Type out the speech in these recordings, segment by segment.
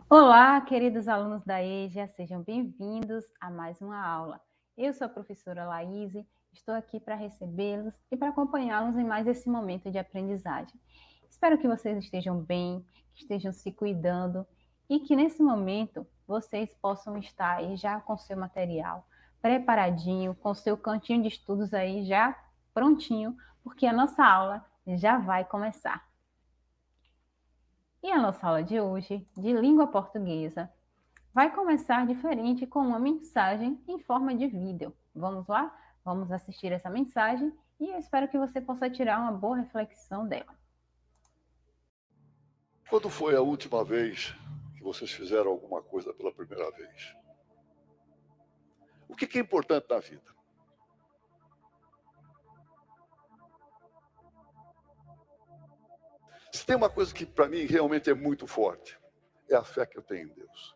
Olá, queridos alunos da EJA, sejam bem-vindos a mais uma aula. Eu sou a professora Laíse, estou aqui para recebê-los e para acompanhá-los em mais esse momento de aprendizagem. Espero que vocês estejam bem, que estejam se cuidando e que nesse momento vocês possam estar aí já com seu material preparadinho, com seu cantinho de estudos aí já prontinho, porque a nossa aula já vai começar. E a nossa aula de hoje, de língua portuguesa, vai começar diferente com uma mensagem em forma de vídeo. Vamos lá? Vamos assistir essa mensagem e eu espero que você possa tirar uma boa reflexão dela. Quando foi a última vez que vocês fizeram alguma coisa pela primeira vez? O que é importante na vida? Se tem uma coisa que para mim realmente é muito forte, é a fé que eu tenho em Deus.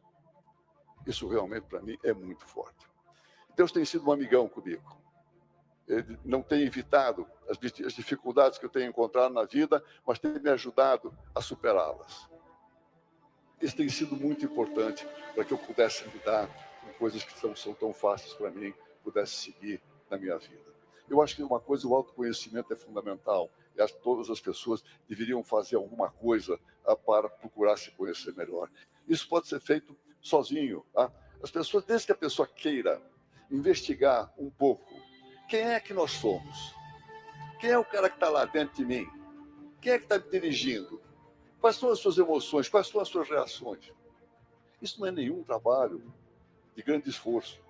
Isso realmente para mim é muito forte. Deus tem sido um amigão comigo. Ele não tem evitado as dificuldades que eu tenho encontrado na vida, mas tem me ajudado a superá-las. Isso tem sido muito importante para que eu pudesse lidar com coisas que são tão fáceis para mim, pudesse seguir na minha vida. Eu acho que uma coisa, o autoconhecimento é fundamental. E acho que todas as pessoas deveriam fazer alguma coisa para procurar se conhecer melhor. Isso pode ser feito sozinho. Tá? As pessoas, desde que a pessoa queira investigar um pouco, quem é que nós somos? Quem é o cara que está lá dentro de mim? Quem é que está me dirigindo? Quais são as suas emoções? Quais são as suas reações? Isso não é nenhum trabalho de grande esforço.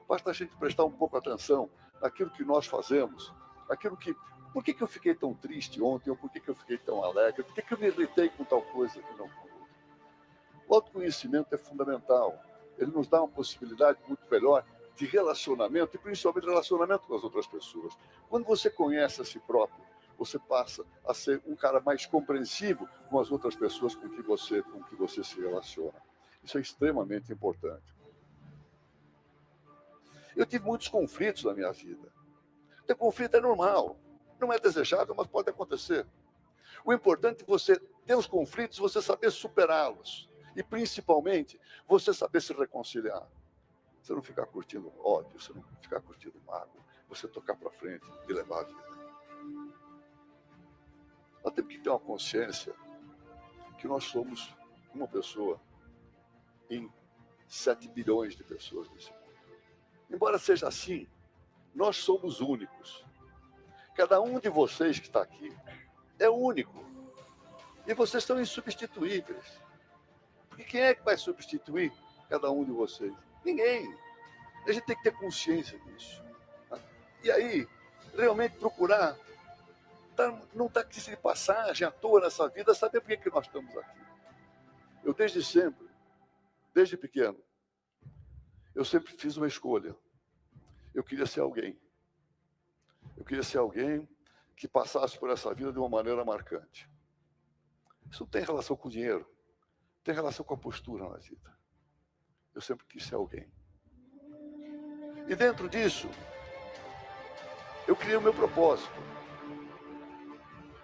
Basta a gente prestar um pouco atenção naquilo que nós fazemos, naquilo que... Por que eu fiquei tão triste ontem? Ou por que eu fiquei tão alegre? Por que eu me irritei com tal coisa que não com outra? O autoconhecimento é fundamental. Ele nos dá uma possibilidade muito melhor de relacionamento, e principalmente relacionamento com as outras pessoas. Quando você conhece a si próprio, você passa a ser um cara mais compreensivo com as outras pessoas com que você se relaciona. Isso é extremamente importante. Eu tive muitos conflitos na minha vida. Ter conflito é normal. Não é desejável, mas pode acontecer. O importante é você ter os conflitos, você saber superá-los. E, principalmente, você saber se reconciliar. Você não ficar curtindo ódio, você não ficar curtindo mágoa. Você tocar para frente e levar a vida. Nós temos que ter uma consciência que nós somos uma pessoa em 7 bilhões de pessoas nesse mundo. Embora seja assim, nós somos únicos. Cada um de vocês que está aqui é único. E vocês são insubstituíveis. Porque quem é que vai substituir cada um de vocês? Ninguém. A gente tem que ter consciência disso. E aí, realmente procurar não estar aqui de passagem à toa nessa vida, saber por que nós estamos aqui. Eu desde sempre, desde pequeno, eu sempre fiz uma escolha. Eu queria ser alguém. Eu queria ser alguém que passasse por essa vida de uma maneira marcante. Isso não tem relação com o dinheiro, tem relação com a postura na vida. Eu sempre quis ser alguém. E dentro disso, eu criei o meu propósito.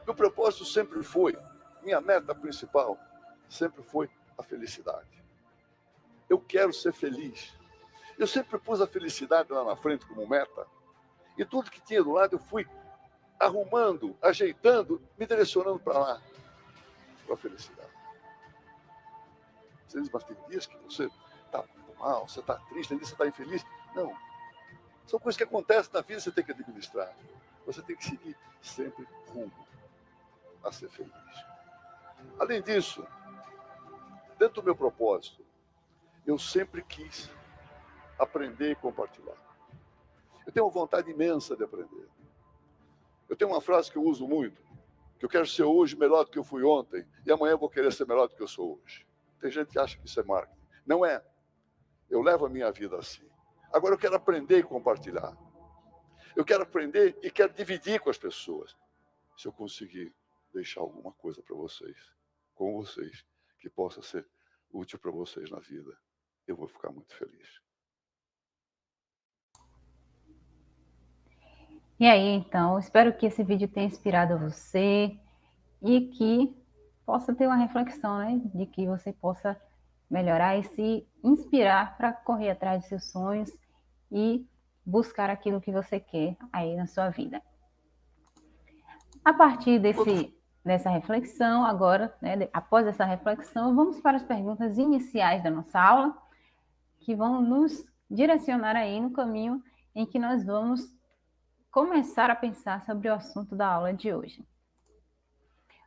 Meu propósito sempre foi, minha meta principal, sempre foi a felicidade. Eu quero ser feliz. Eu sempre pus a felicidade lá na frente como meta. E tudo que tinha do lado eu fui arrumando, ajeitando, me direcionando para lá, para a felicidade. Você diz, mas tem dias que você está mal, você está triste, tem dias que você está infeliz. Não. São coisas que acontecem na vida e você tem que administrar. Você tem que seguir sempre rumo a ser feliz. Além disso, dentro do meu propósito, eu sempre quis aprender e compartilhar. Eu tenho uma vontade imensa de aprender. Eu tenho uma frase que eu uso muito, que eu quero ser hoje melhor do que eu fui ontem, e amanhã eu vou querer ser melhor do que eu sou hoje. Tem gente que acha que isso é marketing. Não é. Eu levo a minha vida assim. Agora eu quero aprender e compartilhar. Eu quero aprender e quero dividir com as pessoas. Se eu conseguir deixar alguma coisa para vocês, com vocês, que possa ser útil para vocês na vida, eu vou ficar muito feliz. E aí, então, espero que esse vídeo tenha inspirado você e que possa ter uma reflexão, né? De que você possa melhorar e se inspirar para correr atrás de seus sonhos e buscar aquilo que você quer aí na sua vida. A partir dessa reflexão, agora, né, após essa reflexão, vamos para as perguntas iniciais da nossa aula, que vão nos direcionar aí no caminho em que nós vamos começar a pensar sobre o assunto da aula de hoje.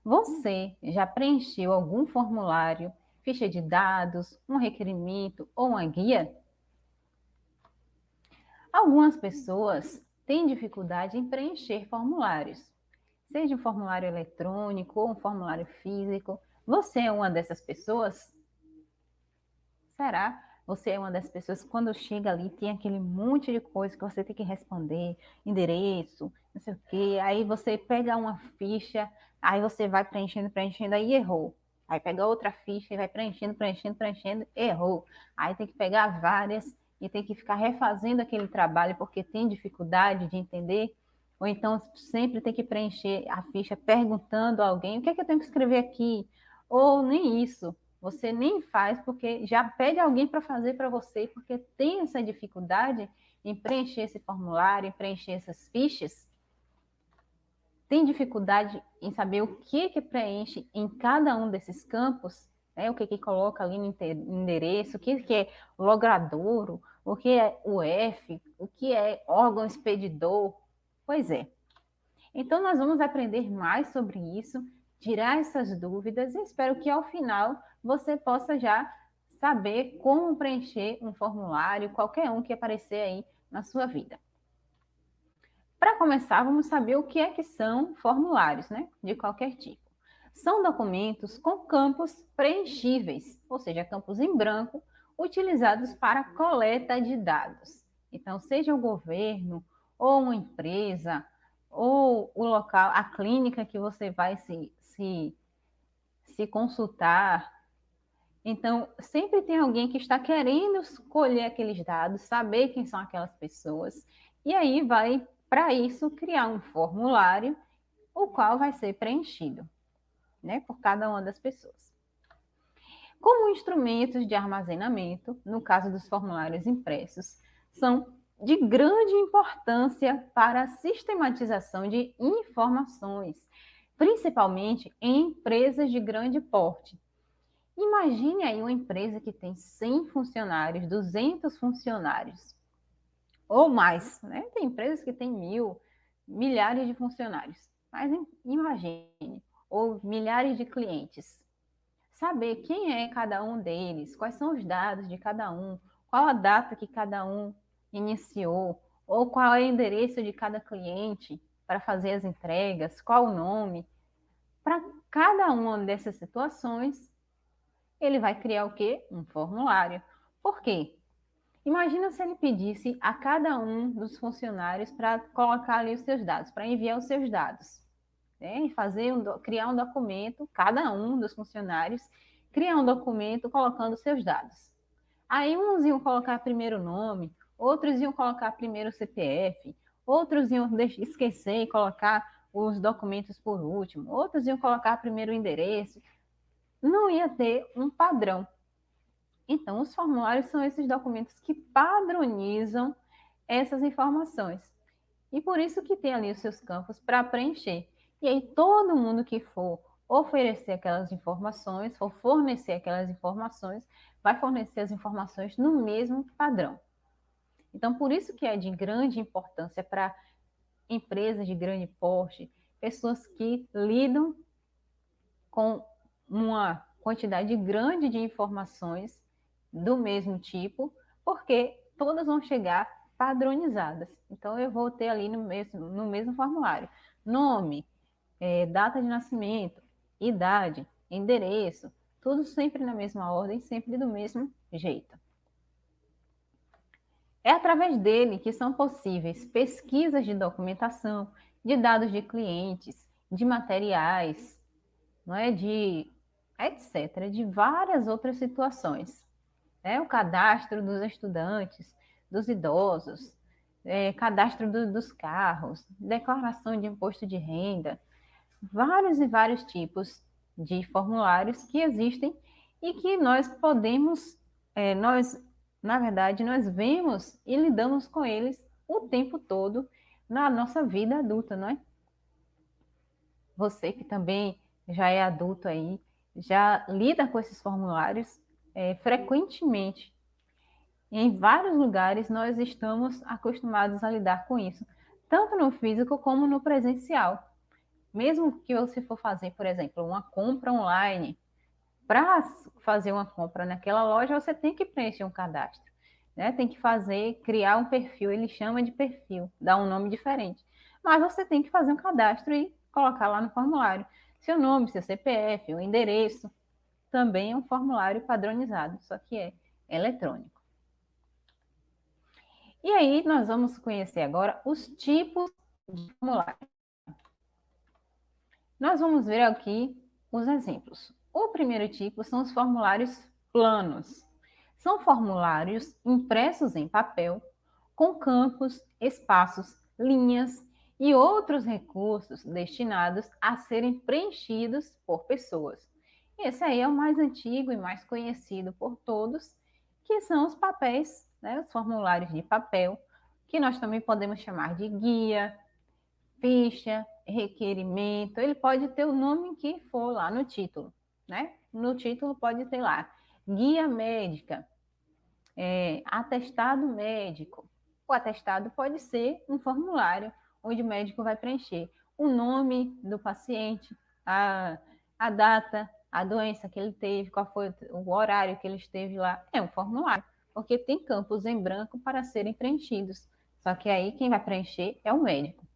Você já preencheu algum formulário, ficha de dados, um requerimento ou uma guia? Algumas pessoas têm dificuldade em preencher formulários, seja um formulário eletrônico ou um formulário físico. Você é uma dessas pessoas? Será? Você é uma das pessoas que quando chega ali tem aquele monte de coisa que você tem que responder, endereço, não sei o quê. Aí você pega uma ficha, aí você vai preenchendo, aí errou. Aí pega outra ficha e vai preenchendo, errou. Aí tem que pegar várias e tem que ficar refazendo aquele trabalho porque tem dificuldade de entender. Ou então sempre tem que preencher a ficha perguntando a alguém o que é que eu tenho que escrever aqui? Ou nem isso. Você nem faz porque já pede alguém para fazer para você, porque tem essa dificuldade em preencher esse formulário, em preencher essas fichas. Tem dificuldade em saber o que preenche em cada um desses campos, né? O que coloca ali no endereço, o que é logradouro, o que é UF, o que é órgão expedidor. Pois é. Então, nós vamos aprender mais sobre isso, tirar essas dúvidas e espero que ao final você possa já saber como preencher um formulário, qualquer um que aparecer aí na sua vida. Para começar, vamos saber o que é que são formulários, né? De qualquer tipo. São documentos com campos preenchíveis, ou seja, campos em branco, utilizados para coleta de dados. Então, seja o governo ou uma empresa, ou o local, a clínica que você vai se consultar. Então, sempre tem alguém que está querendo colher aqueles dados, saber quem são aquelas pessoas, e aí vai, para isso, criar um formulário, o qual vai ser preenchido, né, por cada uma das pessoas. Como instrumentos de armazenamento, no caso dos formulários impressos, são de grande importância para a sistematização de informações, principalmente em empresas de grande porte. Imagine aí uma empresa que tem 100 funcionários, 200 funcionários, ou mais, né? Tem empresas que têm 1.000, milhares de funcionários. Mas imagine, ou milhares de clientes. Saber quem é cada um deles, quais são os dados de cada um, qual a data que cada um iniciou, ou qual é o endereço de cada cliente para fazer as entregas, qual o nome. Para cada uma dessas situações, ele vai criar o quê? Um formulário. Por quê? Imagina se ele pedisse a cada um dos funcionários para colocar ali os seus dados, para enviar os seus dados. Né? Criar um documento, cada um dos funcionários, criar um documento colocando os seus dados. Aí uns iam colocar primeiro o nome, outros iam colocar primeiro o CPF, outros iam esquecer e colocar os documentos por último, outros iam colocar primeiro o endereço. Não ia ter um padrão. Então, os formulários são esses documentos que padronizam essas informações. E por isso que tem ali os seus campos para preencher. E aí, todo mundo que for oferecer aquelas informações, for fornecer aquelas informações, vai fornecer as informações no mesmo padrão. Então, por isso que é de grande importância para empresas de grande porte, pessoas que lidam com uma quantidade grande de informações do mesmo tipo, porque todas vão chegar padronizadas. Então, eu vou ter ali no mesmo formulário nome, data de nascimento, idade, endereço, tudo sempre na mesma ordem, sempre do mesmo jeito. É através dele que são possíveis pesquisas de documentação, de dados de clientes, de materiais, não é? De etc., de várias outras situações. O cadastro dos estudantes, dos idosos, cadastro dos carros, declaração de imposto de renda, vários e vários tipos de formulários que existem e que nós podemos, na verdade, nós vemos e lidamos com eles o tempo todo na nossa vida adulta, não é? Você que também já é adulto aí, já lida com esses formulários frequentemente. Em vários lugares nós estamos acostumados a lidar com isso, tanto no físico como no presencial. Mesmo que você for fazer, por exemplo, uma compra online, para fazer uma compra naquela loja, você tem que preencher um cadastro, né? Tem que criar um perfil, ele chama de perfil, dá um nome diferente. Mas você tem que fazer um cadastro e colocar lá no formulário seu nome, seu CPF, o endereço. Também é um formulário padronizado, só que é eletrônico. E aí nós vamos conhecer agora os tipos de formulário. Nós vamos ver aqui os exemplos. O primeiro tipo são os formulários planos. São formulários impressos em papel, com campos, espaços, linhas e outros recursos destinados a serem preenchidos por pessoas. Esse aí é o mais antigo e mais conhecido por todos, que são os papéis, né, os formulários de papel, que nós também podemos chamar de guia, ficha, requerimento, ele pode ter o nome que for lá no título, né? No título pode ter lá guia médica, atestado médico. O atestado pode ser um formulário onde o médico vai preencher o nome do paciente, a data, a doença que ele teve, qual foi o horário que ele esteve lá. É um formulário, porque tem campos em branco para serem preenchidos. Só que aí quem vai preencher é o médico.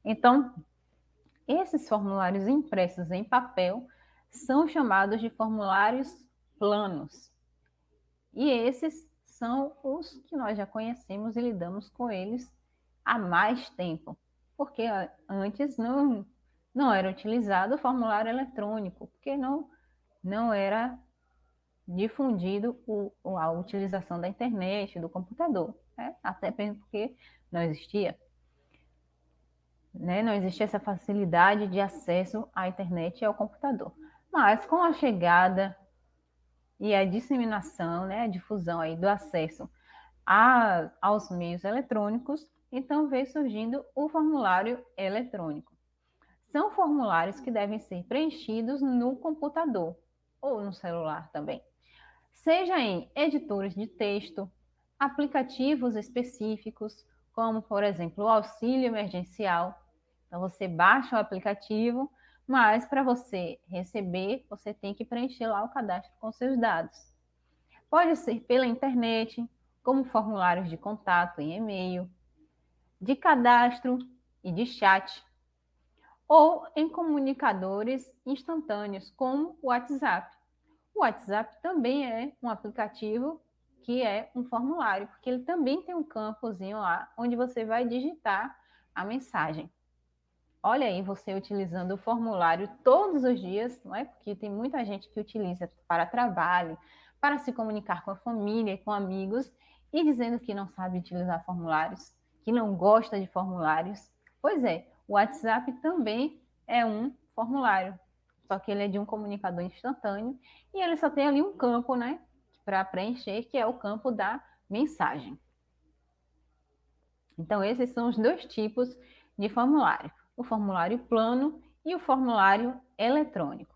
Então, esses formulários impressos em papel são chamados de formulários planos. E esses são os que nós já conhecemos e lidamos com eles há mais tempo, porque antes não era utilizado o formulário eletrônico, porque não era difundido a utilização da internet, do computador, né? Até mesmo porque não existia. Né? Não existia essa facilidade de acesso à internet e ao computador. Mas com a chegada e a disseminação, né, a difusão aí do acesso aos meios eletrônicos, então veio surgindo o formulário eletrônico. São formulários que devem ser preenchidos no computador ou no celular também, seja em editores de texto, aplicativos específicos, como, por exemplo, o auxílio emergencial. Então, você baixa o aplicativo, mas para você receber, você tem que preencher lá o cadastro com seus dados. Pode ser pela internet, como formulários de contato em e-mail, de cadastro e de chat, ou em comunicadores instantâneos, como o WhatsApp. O WhatsApp também é um aplicativo que é um formulário, porque ele também tem um campozinho lá onde você vai digitar a mensagem. Olha aí, você utilizando o formulário todos os dias, não é? Porque tem muita gente que utiliza para trabalho, para se comunicar com a família e com amigos, e dizendo que não sabe utilizar formulários, que não gosta de formulários. Pois é, o WhatsApp também é um formulário, só que ele é de um comunicador instantâneo e ele só tem ali um campo, né, para preencher, que é o campo da mensagem. Então, esses são os dois tipos de formulário: o formulário plano e o formulário eletrônico.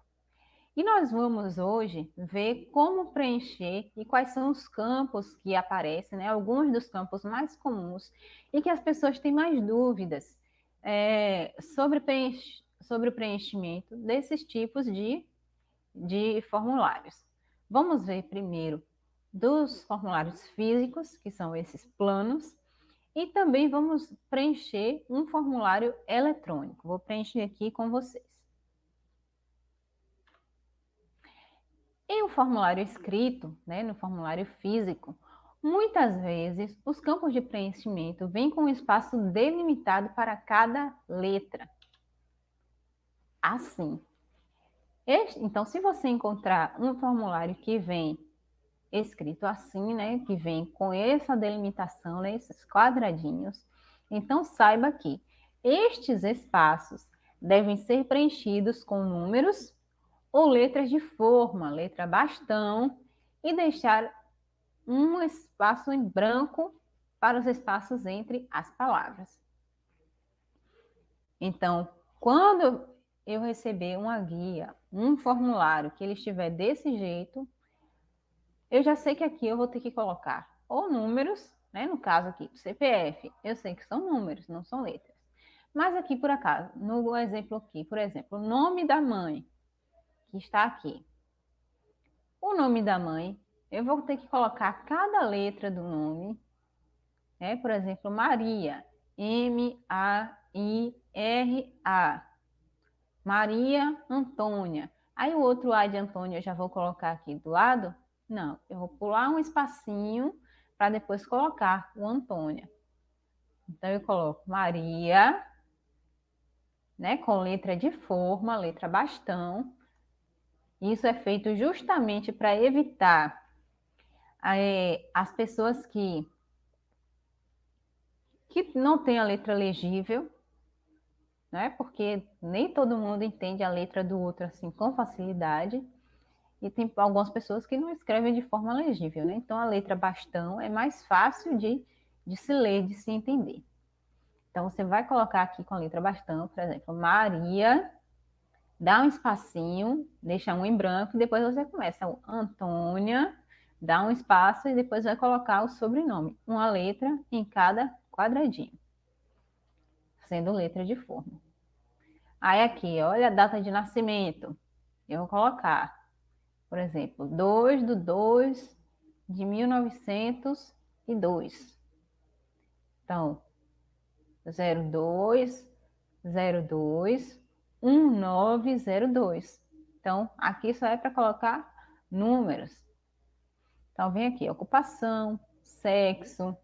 E nós vamos hoje ver como preencher e quais são os campos que aparecem, né? Alguns dos campos mais comuns e que as pessoas têm mais dúvidas sobre o preenchimento desses tipos de formulários. Vamos ver primeiro dos formulários físicos, que são esses planos, e também vamos preencher um formulário eletrônico. Vou preencher aqui com vocês. Em um formulário escrito, né, no formulário físico, muitas vezes os campos de preenchimento vêm com um espaço delimitado para cada letra. Assim. Então, se você encontrar um formulário que vem escrito assim, né, que vem com essa delimitação, né, esses quadradinhos, então saiba que estes espaços devem ser preenchidos com números ou letras de forma, letra bastão, e deixar um espaço em branco para os espaços entre as palavras. Então, quando eu receber uma guia, um formulário que ele estiver desse jeito, eu já sei que aqui eu vou ter que colocar ou números, né? No caso aqui, CPF, eu sei que são números, não são letras. Mas aqui, por acaso, no exemplo aqui, por exemplo, o nome da mãe, que está aqui. O nome da mãe, eu vou ter que colocar cada letra do nome, né? Por exemplo, Maria, M-A-I-R-A. Maria Antônia. Aí o outro A de Antônia eu já vou colocar aqui do lado? Não, eu vou pular um espacinho para depois colocar o Antônia. Então eu coloco Maria, né, com letra de forma, letra bastão. Isso é feito justamente para evitar as pessoas que não têm a letra legível, né? Porque nem todo mundo entende a letra do outro assim com facilidade. E tem algumas pessoas que não escrevem de forma legível, né? Então a letra bastão é mais fácil de se ler, de se entender. Então você vai colocar aqui com a letra bastão, por exemplo, Maria, dá um espacinho, deixa um em branco, e depois você começa o Antônia, dá um espaço e depois vai colocar o sobrenome, uma letra em cada quadradinho, sendo letra de forma. Aí aqui, olha a data de nascimento, eu vou colocar, por exemplo, 2/2 de 1902. Então, 02/02/1902. Então, aqui só é para colocar números. Então, vem aqui, ocupação, sexo,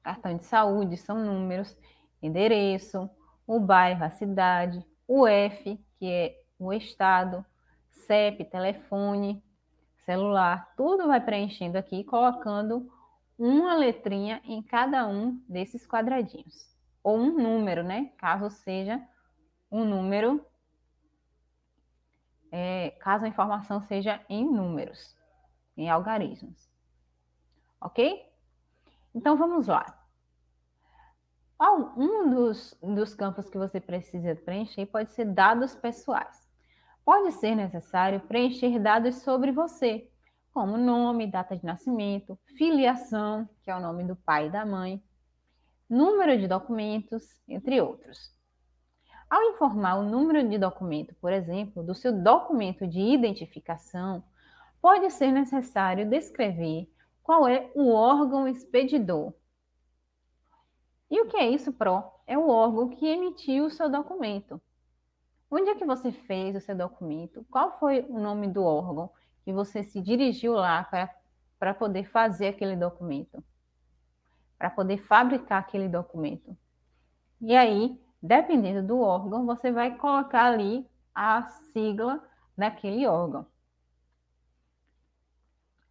cartão de saúde, são números, endereço, o bairro, a cidade, o F, que é o estado, CEP, telefone, celular, tudo vai preenchendo aqui, colocando uma letrinha em cada um desses quadradinhos. Ou um número, né? Caso seja um número, caso a informação seja em números, em algarismos. Ok? Então, vamos lá. Um dos campos que você precisa preencher pode ser dados pessoais. Pode ser necessário preencher dados sobre você, como nome, data de nascimento, filiação, que é o nome do pai e da mãe, número de documentos, entre outros. Ao informar o número de documento, por exemplo, do seu documento de identificação, pode ser necessário descrever qual é o órgão expedidor. E o que é isso, Pro? É o órgão que emitiu o seu documento. Onde é que você fez o seu documento? Qual foi o nome do órgão que você se dirigiu lá para poder fazer aquele documento? Para poder fabricar aquele documento. E aí, dependendo do órgão, você vai colocar ali a sigla daquele órgão.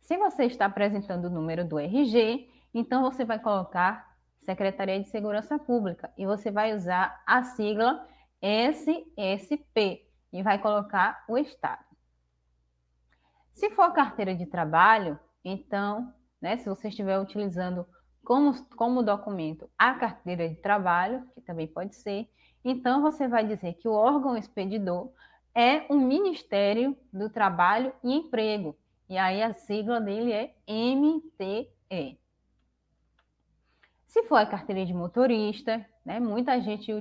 Se você está apresentando o número do RG, então você vai colocar Secretaria de Segurança Pública e você vai usar a sigla SSP e vai colocar o estado. Se for carteira de trabalho, então, né, se você estiver utilizando como documento a carteira de trabalho, que também pode ser, então você vai dizer que o órgão expedidor é o Ministério do Trabalho e Emprego. E aí a sigla dele é MTE. Se for a carteira de motorista, né, muita gente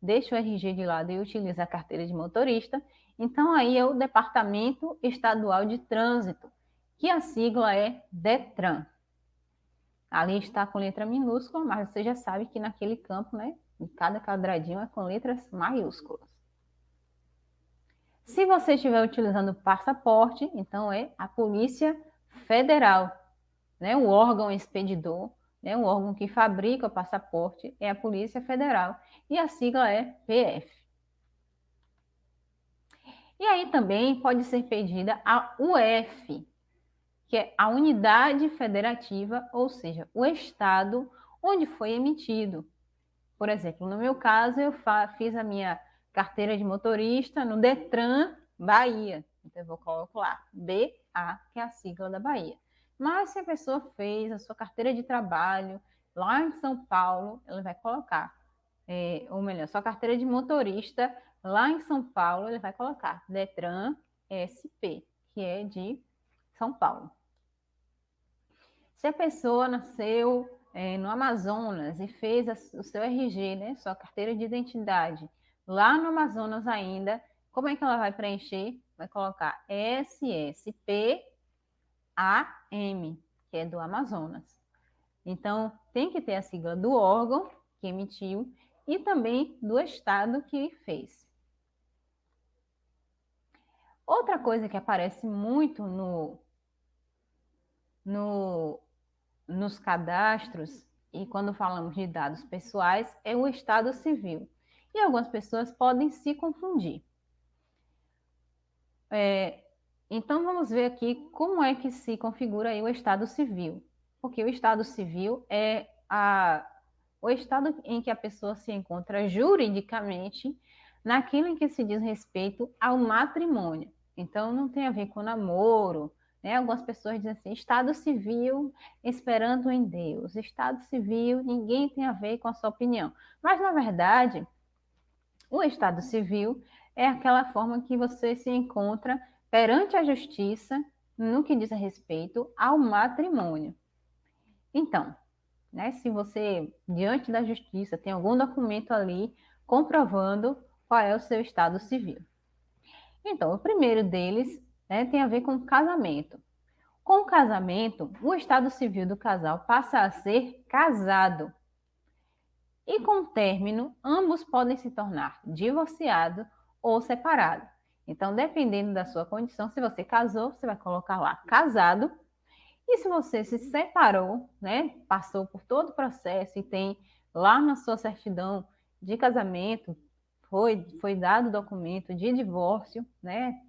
deixa o RG de lado e utiliza a carteira de motorista, então aí é o Departamento Estadual de Trânsito, que a sigla é DETRAN. Ali está com letra minúscula, mas você já sabe que naquele campo, né, em cada quadradinho é com letras maiúsculas. Se você estiver utilizando passaporte, então é a Polícia Federal, né, o órgão expedidor, né, o órgão que fabrica o passaporte é a Polícia Federal e a sigla é PF. E aí também pode ser pedida a UF, que é a Unidade Federativa, ou seja, o estado onde foi emitido. Por exemplo, no meu caso, eu fiz a minha carteira de motorista no DETRAN Bahia. Então, eu vou colocar lá BA, que é a sigla da Bahia. Mas se a pessoa fez a sua carteira de trabalho lá em São Paulo, ela vai colocar, ou melhor, sua carteira de motorista lá em São Paulo, ele vai colocar Detran SP, que é de São Paulo. Se a pessoa nasceu no Amazonas e fez o seu RG, né, sua carteira de identidade, lá no Amazonas ainda, como é que ela vai preencher? Vai colocar SSPAM, que é do Amazonas. Então, tem que ter a sigla do órgão que emitiu e também do estado que fez. Outra coisa que aparece muito nos cadastros e quando falamos de dados pessoais é o estado civil. E algumas pessoas podem se confundir. Então, vamos ver aqui como é que se configura aí o estado civil. Porque o estado civil é o estado em que a pessoa se encontra juridicamente naquilo em que se diz respeito ao matrimônio. Então, não tem a ver com namoro, né? Algumas pessoas dizem assim, estado civil esperando em Deus. Estado civil, ninguém tem a ver com a sua opinião. Mas, na verdade, o estado civil é aquela forma que você se encontra perante a justiça no que diz respeito ao matrimônio. Então, né, se você, diante da justiça, tem algum documento ali comprovando qual é o seu estado civil. Então, o primeiro deles, né, tem a ver com casamento. Com o casamento, o estado civil do casal passa a ser casado. E com o término, ambos podem se tornar divorciados ou separados. Então, dependendo da sua condição, se você casou, você vai colocar lá casado. E se você se separou, né, passou por todo o processo e tem lá na sua certidão de casamento, foi dado o documento de divórcio, né,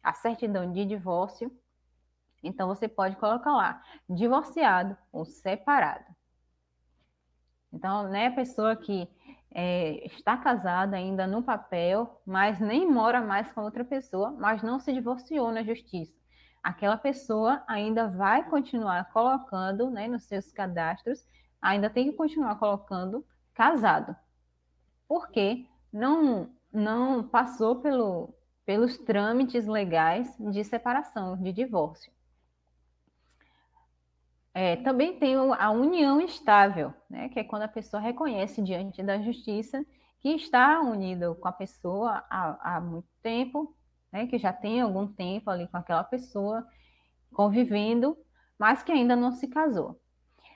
a certidão de divórcio, então você pode colocar lá divorciado ou separado. Então, né, a pessoa que está casada ainda no papel, mas nem mora mais com outra pessoa, mas não se divorciou na justiça. Aquela pessoa ainda vai continuar colocando, né, nos seus cadastros, ainda tem que continuar colocando casado, porque não passou pelos trâmites legais de separação, de divórcio. Também tem a união estável, né, que é quando a pessoa reconhece diante da justiça que está unido com a pessoa há muito tempo, né, que já tem algum tempo ali com aquela pessoa, convivendo, mas que ainda não se casou.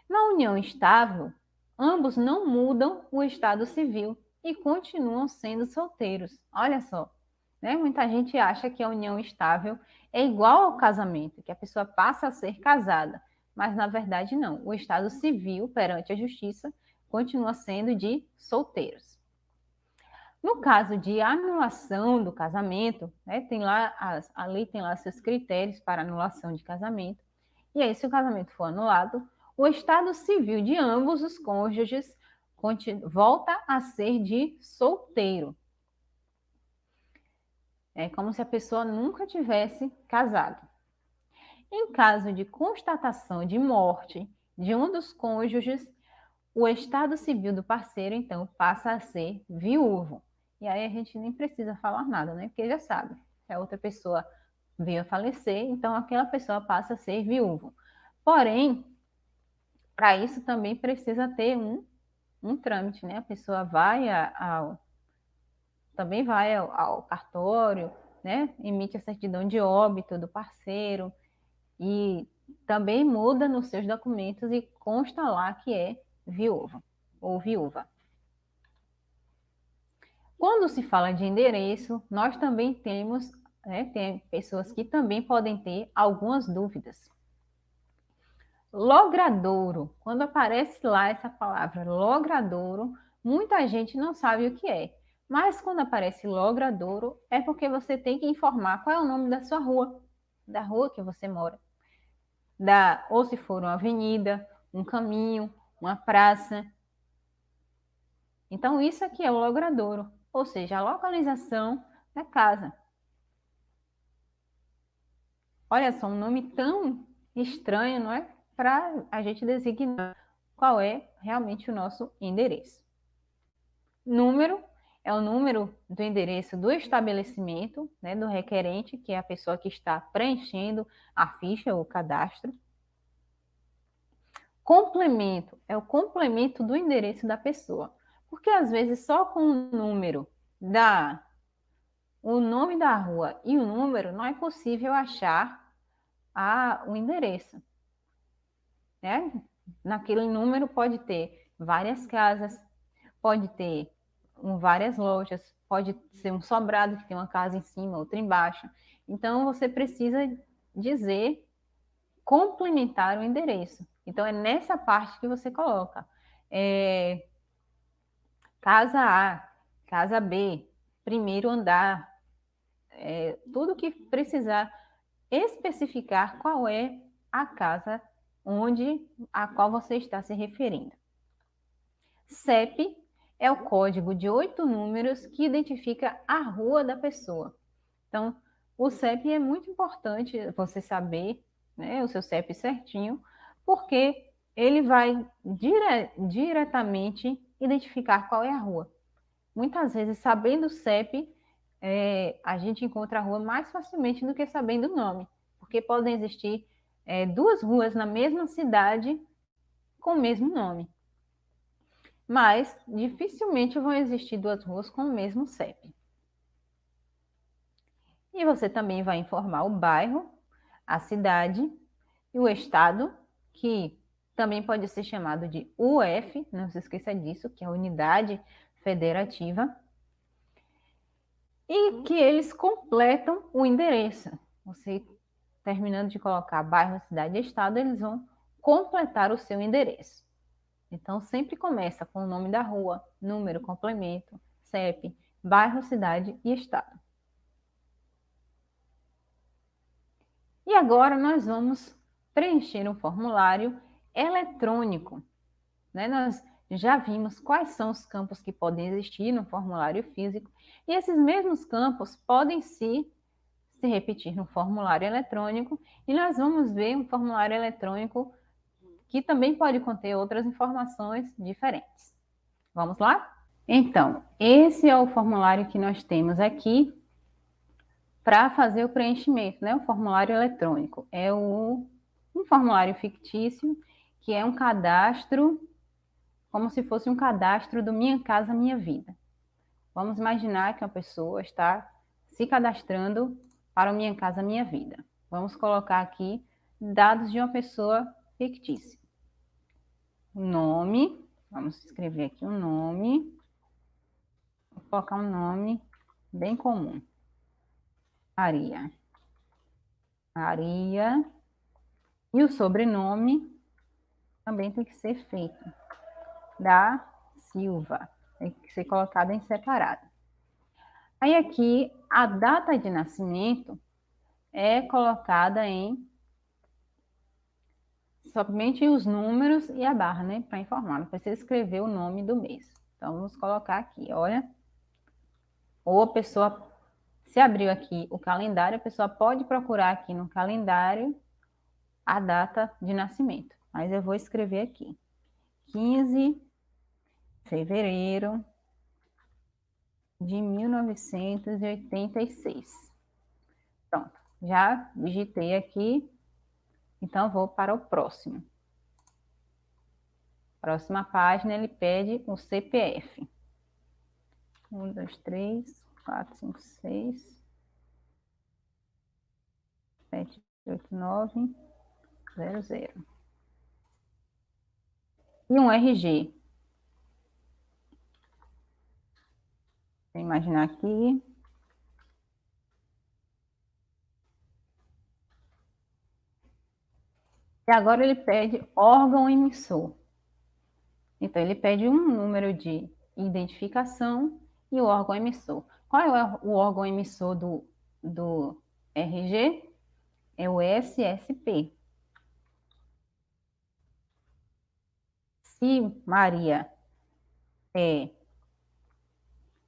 Na união estável, ambos não mudam o estado civil e continuam sendo solteiros. Olha só, né? Muita gente acha que a união estável é igual ao casamento, que a pessoa passa a ser casada, mas na verdade não. O estado civil perante a justiça continua sendo de solteiros. No caso de anulação do casamento, né, a lei tem lá seus critérios para anulação de casamento. E aí, se o casamento for anulado, o estado civil de ambos os cônjuges volta a ser de solteiro. É como se a pessoa nunca tivesse casado. Em caso de constatação de morte de um dos cônjuges, o estado civil do parceiro, então, passa a ser viúvo. E aí a gente nem precisa falar nada, né? Porque já sabe, se a outra pessoa veio a falecer, então aquela pessoa passa a ser viúvo. Porém, para isso também precisa ter um trâmite, né? A pessoa também vai ao cartório, né? Emite a certidão de óbito do parceiro e também muda nos seus documentos e consta lá que é viúva ou viúva. Quando se fala de endereço, nós também temos, né, tem pessoas que também podem ter algumas dúvidas. Logradouro, quando aparece lá essa palavra logradouro, muita gente não sabe o que é. Mas quando aparece logradouro, é porque você tem que informar qual é o nome da sua rua, da rua que você mora. Ou se for uma avenida, um caminho, uma praça. Então, isso aqui é o logradouro, ou seja, a localização da casa. Olha só, um nome tão estranho, não é? Para a gente designar qual é realmente o nosso endereço. Número é o número do endereço do estabelecimento, né, do requerente, que é a pessoa que está preenchendo a ficha ou cadastro. Complemento é o complemento do endereço da pessoa, porque às vezes só com o número o nome da rua e o número não é possível achar o endereço, né? Naquele número pode ter várias casas, pode ter várias lojas, pode ser um sobrado que tem uma casa em cima, outra embaixo. Então você precisa dizer, complementar o endereço. Então é nessa parte que você coloca casa A, casa B, primeiro andar, tudo que precisar especificar qual é a casa a qual você está se referindo. CEP é o código de 8 números que identifica a rua da pessoa. Então, o CEP é muito importante você saber, né, o seu CEP certinho, porque ele vai diretamente identificar qual é a rua. Muitas vezes, sabendo o CEP, a gente encontra a rua mais facilmente do que sabendo o nome, porque podem existir duas ruas na mesma cidade com o mesmo nome. Mas dificilmente vão existir duas ruas com o mesmo CEP. E você também vai informar o bairro, a cidade e o estado, que também pode ser chamado de UF, não se esqueça disso, que é a Unidade Federativa, e que eles completam o endereço. Você terminando de colocar bairro, cidade e estado, eles vão completar o seu endereço. Então, sempre começa com o nome da rua, número, complemento, CEP, bairro, cidade e estado. E agora nós vamos preencher um formulário eletrônico, né? Nós já vimos quais são os campos que podem existir no formulário físico, e esses mesmos campos podem se repetir no formulário eletrônico, e nós vamos ver um formulário eletrônico que também pode conter outras informações diferentes. Vamos lá? Então, esse é o formulário que nós temos aqui para fazer o preenchimento, né? O formulário eletrônico. É um formulário fictício, que é um cadastro, como se fosse um cadastro do Minha Casa Minha Vida. Vamos imaginar que uma pessoa está se cadastrando para o Minha Casa Minha Vida. Vamos colocar aqui dados de uma pessoa fictícia. O nome, vamos escrever aqui um nome. Vou colocar um nome bem comum. Maria. Maria. E o sobrenome também tem que ser feito. Da Silva. Tem que ser colocado em separado. Aí aqui, a data de nascimento é colocada em somente os números e a barra, né? Para informar. Não precisa escrever o nome do mês. Então, vamos colocar aqui, olha. Ou a pessoa, se abriu aqui o calendário, a pessoa pode procurar aqui no calendário a data de nascimento. Mas eu vou escrever aqui. 15 de fevereiro de 1986. Pronto, já digitei aqui, então vou para o próximo. Próxima página, ele pede o CPF. 1, 2, 3, 4, 5, 6, 7, 8, 9, 0, 0. E um RG. Vou imaginar aqui. E agora ele pede órgão emissor. Então, ele pede um número de identificação e o órgão emissor. Qual é o órgão emissor do RG? É o SSP. Se Maria é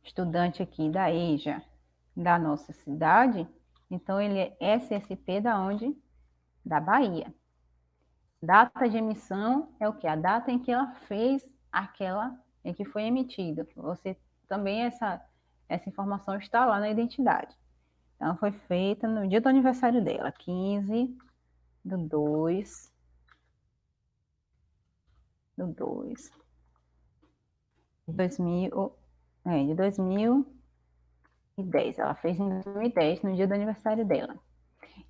estudante aqui da EJA da nossa cidade, Então, ele é SSP da onde? Da Bahia. Data de emissão é o que? A data em que ela fez aquela, em que foi emitida. Você também, essa informação está lá na identidade. Então, foi feita no dia do aniversário dela, 15 de 2 de 2 de 2010. Ela fez em 2010, no dia do aniversário dela.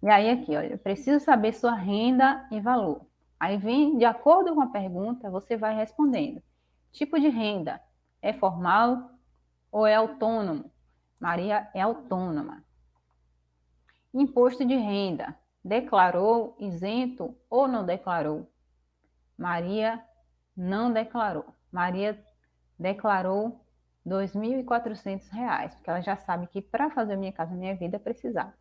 E aí aqui, olha, eu preciso saber sua renda e valor. Aí vem, de acordo com a pergunta, você vai respondendo. Tipo de renda, é formal ou é autônomo? Maria é autônoma. Imposto de renda, declarou, isento ou não declarou? Maria não declarou. Maria declarou R$ 2.400, porque ela já sabe que para fazer Minha Casa Minha Vida precisava.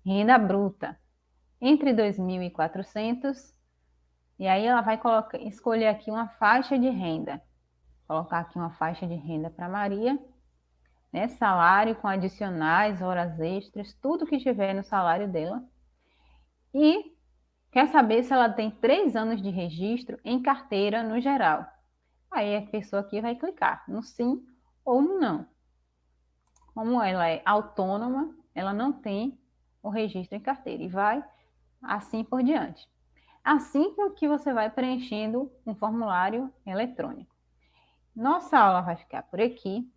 Renda bruta, entre 2.400, e aí ela vai escolher aqui uma faixa de renda. Colocar aqui uma faixa de renda para Maria, né? Salário com adicionais, horas extras, tudo que tiver no salário dela. E quer saber se ela tem 3 anos de registro em carteira no geral. Aí a pessoa aqui vai clicar no sim ou no não. Como ela é autônoma, ela não tem o registro em carteira e vai assim por diante. Assim que você vai preenchendo um formulário eletrônico. Nossa aula vai ficar por aqui.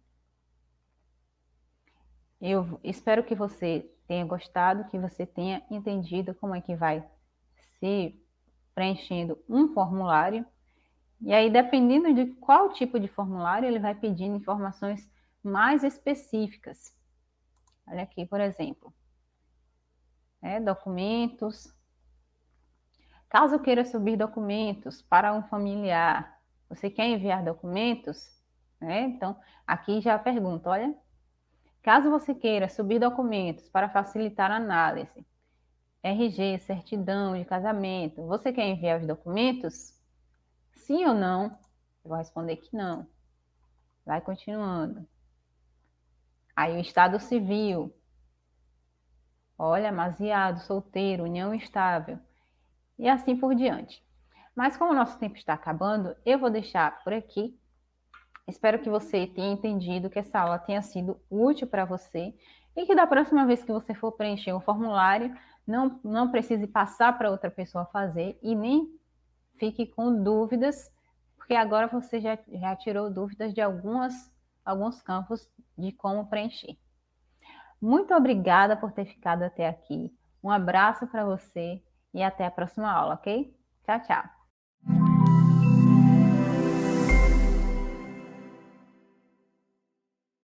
Eu espero que você tenha gostado, que você tenha entendido como é que vai se preenchendo um formulário. E aí, dependendo de qual tipo de formulário, ele vai pedindo informações mais específicas. Olha aqui, por exemplo, documentos. Caso queira subir documentos para um familiar, você quer enviar documentos? Então, aqui já pergunta, olha, caso você queira subir documentos para facilitar a análise, RG, certidão de casamento, você quer enviar os documentos? Sim ou não? Eu vou responder que não. Vai continuando. Aí o estado civil. Olha, amaziado, solteiro, união estável. E assim por diante. Mas como o nosso tempo está acabando, eu vou deixar por aqui. Espero que você tenha entendido, que essa aula tenha sido útil para você e que da próxima vez que você for preencher um formulário, não precise passar para outra pessoa fazer e nem fique com dúvidas, porque agora você já tirou dúvidas de alguns campos de como preencher. Muito obrigada por ter ficado até aqui. Um abraço para você e até a próxima aula, ok? Tchau, tchau.